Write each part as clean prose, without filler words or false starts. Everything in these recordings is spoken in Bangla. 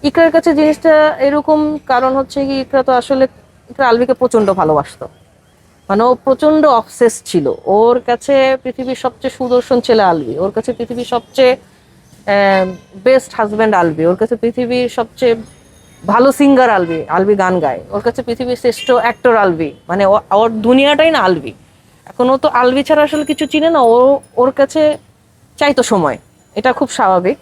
ইকরার কাছে জিনিসটা এরকম, কারণ হচ্ছে কি ইকরা তো আসলে ইকরা আলভিকে প্রচন্ড ভালোবাসতো। মানে ও প্রচন্ড অবসেস ছিল। ওর কাছে পৃথিবীর সবচেয়ে সুদর্শন ছেলে আলভি, ওর কাছে পৃথিবীর সবচেয়ে বেস্ট হাজব্যান্ড আলভি, ওর কাছে পৃথিবীর সবচেয়ে ভালো সিঙ্গার আলভি, আলভি গান গায়, ওর কাছে পৃথিবীর শ্রেষ্ঠ অ্যাক্টর আলভি, মানে ওর দুনিয়াটাই না আলভি। এখন ও তো আলভি ছাড়া আসলে কিছু চিনে না। ও ওর কাছে চাইতো সময়, এটা খুব স্বাভাবিক,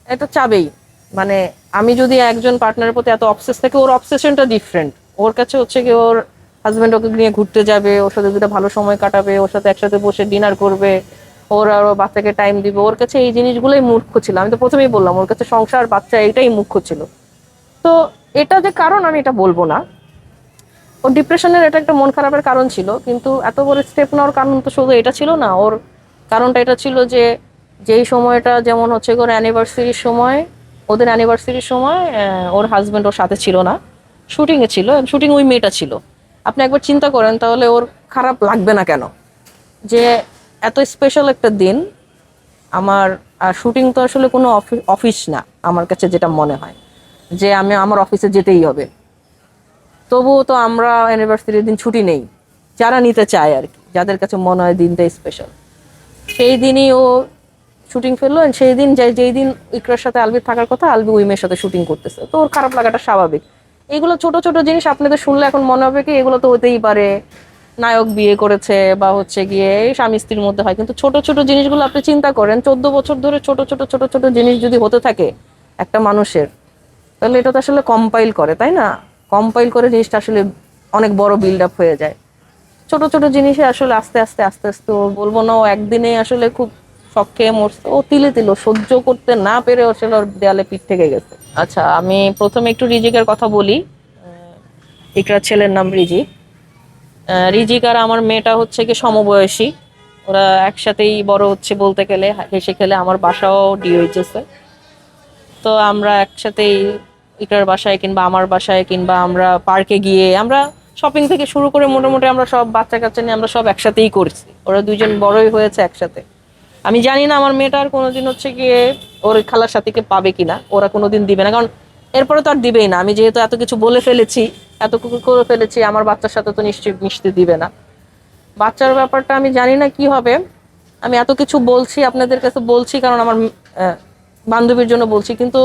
এটা চাবেই। মানে আমি যদি একজন পার্টনারের প্রতি এত অবসেস থাকে, ওর অবসেশনটা ডিফারেন্ট। ওর কাছে হচ্ছে কি ওর হাজব্যান্ড ওকে নিয়ে ঘুরতে যাবে, ওর সাথে দুটো ভালো সময় কাটাবে, ওর সাথে একসাথে বসে ডিনার করবে, ওর আর ওর বাচ্চাকে টাইম দিবে। ওর কাছে এই জিনিসগুলোই মুখ্য ছিল। আমি তো প্রথমেই বললাম ওর কাছে সংসার বাচ্চা এইটাই মুখ্য ছিল। তো এটা যে কারণ আমি এটা বলবো না। ওর ডিপ্রেশনের এটা একটা মন খারাপের কারণ ছিল, কিন্তু এত বড় স্টেপ নেওয়ার কারণ তো শুধু এটা ছিল না। ওর কারণটা এটা ছিল যে যেই সময়টা যেমন হচ্ছে ওর অ্যানিভার্সারির সময়, ওদের অ্যানিভার্সারির সময় ওর হাজবেন্ড ওর সাথে ছিল না, শুটিংয়ে ছিল, শুটিং ওই মেয়েটা ছিল। আপনি একবার চিন্তা করেন তাহলে ওর খারাপ লাগবে না কেন? যে এত স্পেশাল একটা দিন আমার, আর শুটিং তো আসলে কোনো অফিস না আমার কাছে যেটা মনে হয়, যে আমি আমার অফিসে যেতেই হবে। তবুও তো আমরা অ্যানিভার্সারির দিন ছুটি নেই, যারা নিতে চায় আর কি, যাদের কাছে মনে হয় দিনটা স্পেশাল, সেই দিনই ও শুটিং ফেললো। সেই দিন যেই দিন ইকরার সাথে আলবির থাকার কথা, আলবি ওই মেয়ের সাথে শুটিং করতেছে, তো ওর খারাপ লাগাটা স্বাভাবিক। এগুলো ছোট ছোট জিনিস আপনাদের শুনলে এখন মনে হবে কি এগুলো তো হতেই পারে, নায়ক বিয়ে করেছে বা হচ্ছে গিয়ে স্বামী স্ত্রীর মধ্যে হয়, কিন্তু ছোট ছোট জিনিসগুলো আপনি চিন্তা করেন, 14 বছর ধরে ছোট ছোট ছোট ছোট জিনিস যদি হতে থাকে একটা মানুষের, তাহলে এটা তো আসলে কম্পাইল করে, তাই না? কম্পাইল করে জিনিসটা আসলে অনেক বড় বিল্ড আপ হয়ে যায়। ছোট ছোট জিনিসে আসলে আস্তে আস্তে আস্তে আস্তে, ও বলবো না ও একদিনে আসলে খুব শখ খেয়ে মরছে, ও তিলে তিলে সহ্য করতে না পেরে আসলে ওর দেয়ালে পিঠ থেকে গেছে। আচ্ছা, আমি প্রথমে একটু রিজিকের কথা বলি। ইকরার ছেলের নাম রিজিক। রিজিক আর আমার মেয়েটা হচ্ছে কি সমবয়সী, ওরা একসাথেই বড় হচ্ছে বলতে গেলে, হেসে খেলে। আমার বাসাও ডিওএইচএসে, তো আমরা একসাথেই ইকরার বাসায় কিংবা আমার বাসায় কিংবা আমরা পার্কে গিয়ে আমরা শপিং থেকে শুরু করে মোটামুটি আমরা সব বাচ্চা কাচ্চা নিয়ে আমরা সব একসাথেই করছি। ওরা দুইজন বড়ই হয়েছে একসাথে। আমি জানি না আমার মেয়েটা আর কোনোদিন হচ্ছে গিয়ে ওর খালার সাথীকে পাবে কিনা, ওরা কোনোদিন দিবে না, কারণ এরপরে তো আর দিবেই না। আমি যেহেতু এত কিছু বলে ফেলেছি, এত কিছু করে ফেলেছি, আমার বাচ্চার সাথে তো নিশ্চয়ই মিশতে দিবে না। বাচ্চার ব্যাপারটা আমি জানি না কি হবে। আমি এত কিছু বলছি আপনাদের কাছে, বলছি কারণ আমার আহ, বান্ধবীর জন্য বলছি, কিন্তু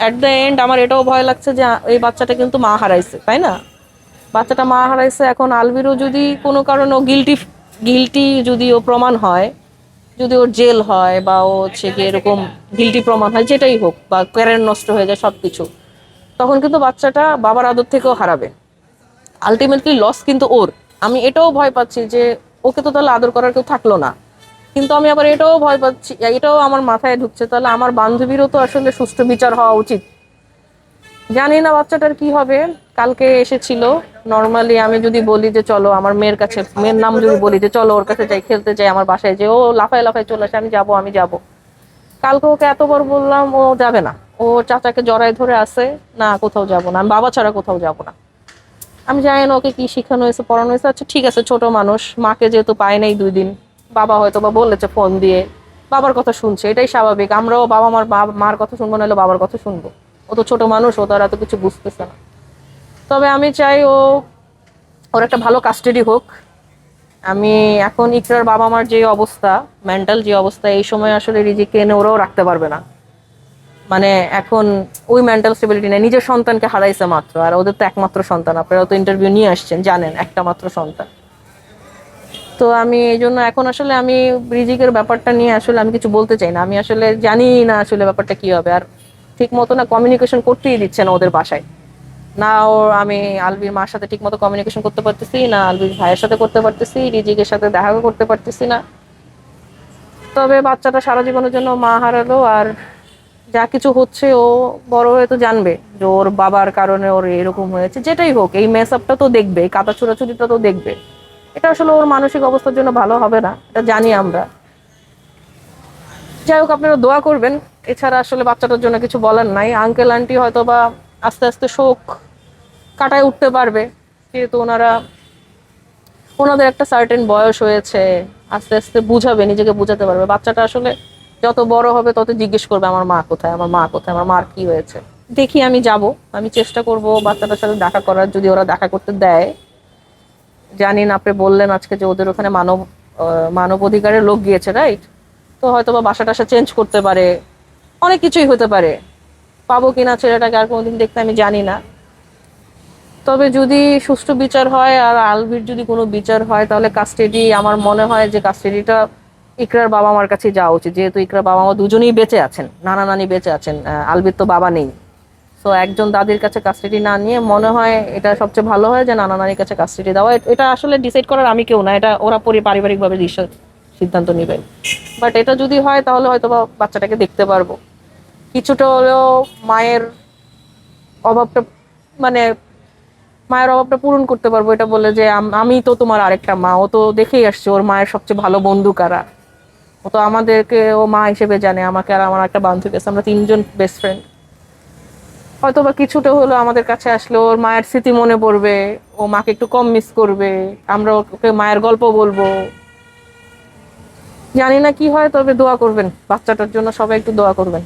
এট দ্য এন্ড আমার এটাও ভয় লাগছে যে এই বাচ্চাটা কিন্তু মা হারাইছে, তাই না? বাচ্চাটা মা হারাইছে, এখন আলভিরও যদি কোনো কারণে গিলটি গিলটি যদি ও প্রমাণ হয়, যদি ওর জেল হয় বা ও হচ্ছে গিয়ে এরকম গিলটি প্রমাণ হয়, যেটাই হোক, বা ক্যারিয়ার নষ্ট হয়ে যায় সবকিছু, তখন কিন্তু বাচ্চাটা বাবার আদর থেকেও হারাবে। আলটিমেটলি লস কিন্তু ওর। আমি এটাও ভয় পাচ্ছি যে ওকে তো তাহলে আদর করার কেউ থাকলো না। কিন্তু আমি আবার এটাও ভয় পাচ্ছি, এটাও আমার মাথায় ঢুকছে, তাহলে আমার বান্ধবীরও তো আসলে সুষ্ঠু বিচার হওয়া উচিত। জানি না বাচ্চাটার কি হবে। কালকে এসেছিল, নর্মালি আমি যদি বলি যে চলো আমার মেয়ের কাছে, মেয়ের নাম যদি বলি যে চলো ওর কাছে যাই, খেলতে যাই আমার বাসায়, যে ও লাফায় লাফায় চলে আসে আমি যাবো আমি যাবো। কালকে ওকে এতবার বললাম, ও যাবে না। ও চাচাকে জড়ায় ধরে আসে, না কোথাও যাবো না, আমি বাবা ছাড়া কোথাও যাবো না। আমি জানি না ওকে কি শিখানো হয়েছে, পড়ানো হয়েছে। আচ্ছা ঠিক আছে, ছোট মানুষ, মাকে যেহেতু পায় নাই 2 দিন, বাবা হয়তো বা বলেছে ফোন দিয়ে, বাবার কথা শুনছে, এটাই স্বাভাবিক। আমরাও বাবা মার মার কথা শুনবো, নাহলে বাবার কথা শুনবো। ও তো ছোট মানুষ, ও তো আর এত কিছু বুঝতেছে না। তবে আমি চাই ওর একটা ভালো কাস্টাডি হোক। আমি এখন ইকরার বাবা মার যে অবস্থা, মেন্টাল যে অবস্থা, এই সময় আসলে রিজিককে এনে ওরাও রাখতে পারবে না। মানে এখন ওই মেন্টাল স্টেবিলিটি নেই, নিজের সন্তানকে হারাইছে মাত্র, আর ওদের তো একমাত্র সন্তান, আপনারা তো ইন্টারভিউ নিয়ে আসছেন, জানেন একটা মাত্র সন্তান। তো আমি এই জন্য এখন আসলে আমি রিজিকের ব্যাপারটা নিয়ে আসলে আমি কিছু বলতে চাই না। আমি আসলে জানি না আসলে ব্যাপারটা কি হবে। আর ঠিক মতো না কমিউনিকেশন করতেই দিচ্ছে না ওদের বাসায়। না ও, আমি আলবির মার সাথে ঠিক মতো কমিউনিকেশন করতে পারতেছি না, আলবির ভাইয়ের সাথে করতে পারতেছি, রিজিকের সাথে দেখা করতে পারতেছি না। তবে বাচ্চাটা সারা জীবনের জন্য মা হারালো, আর যা কিছু হচ্ছে ও বড় হয়ে তো জানবে যে ওর বাবার কারণে ওর এরকম হয়েছে। যেটাই হোক, এই মেস আপটা তো দেখবে, এই কাদা ছোড়াছুড়িটা তো দেখবে। এটা আসলে ওর মানসিক অবস্থার জন্য ভালো হবে না, এটা জানি আমরা। যাই হোক, আপনারা দোয়া করবেন। এছাড়া আসলে বাচ্চাটার জন্য কিছু বলার নাই। আঙ্কেল আন্টি হয়তো বা আস্তে আস্তে শোক কাটায় উঠতে পারবে, যেহেতু ওনাদের একটা সার্টেন বয়স হয়েছে। আস্তে আস্তে বুঝাবে, নিজেকে বুঝাতে পারবে। বাচ্চাটা আসলে যত বড় হবে তত জিজ্ঞেস করবে আমার মা কোথায়, আমার মা কোথায়, আমার মার কি হয়েছে। দেখি, আমি যাব, আমি চেষ্টা করব বাচ্চাটার সাথে দেখা করার, যদি ওরা দেখা করতে দেয়। জানি না, আপনি বললেন আজকে যে ওদের ওখানে মানব অধিকারের লোক গিয়েছে, রাইট? তো হয়তো বা বাসা টাসা চেঞ্জ করতে পারে, অনেক কিছুই হতে পারে। পাবো কিনা ছেলেটাকে আর কোনোদিন দেখতে আমি জানি না। তবে যদি সুষ্ঠু বিচার হয় আর আলভির যদি কোনো বিচার হয়, তাহলে কাস্টাডি, আমার মনে হয় যে কাস্টাডিটা ইকরার বাবা মার কাছে যাওয়া উচিত, যেহেতু ইকরার বাবা মা দুজনেই বেঁচে আছেন, নানা নানি বেঁচে আছেন, আলভির তো বাবা নেই। তো একজন দাদির কাছে কাস্টাডি না নিয়ে মনে হয় এটা সবচেয়ে ভালো হয় যে নানা নানির কাছে কাস্টাডি দেওয়া। এটা আসলে ডিসাইড করার আমি কেউ না, এটা ওরা পারিবারিকভাবে সিদ্ধান্ত নেবে। বাট এটা যদি হয় তাহলে হয়তো বা বাচ্চাটাকে দেখতে পারবো, কিছুটা হলেও মায়ের অভাবটা, মানে মায়ের অভাবটা পূরণ করতে পারবো, এটা বলে যে আমি তো তোমার আরেকটা মা। ও তো দেখেই আসছে ওর মায়ের সবচেয়ে ভালো বন্ধু কারা। ও তো আমাদেরকে ও মা হিসেবে জানে, আমাকে আর আমার একটা বান্ধবী আছে, আমরা তিনজন বেস্ট ফ্রেন্ড। হয়তো বা কিছুটা হলো আমাদের কাছে আসলে ওর মায়ের স্মৃতি মনে পড়বে, ও মাকে একটু কম মিস করবে, আমরা ওকে মায়ের গল্প বলবো। জানি না কি হয়, তবে দোয়া করবেন বাচ্চাটার জন্য, সবাই একটু দোয়া করবেন।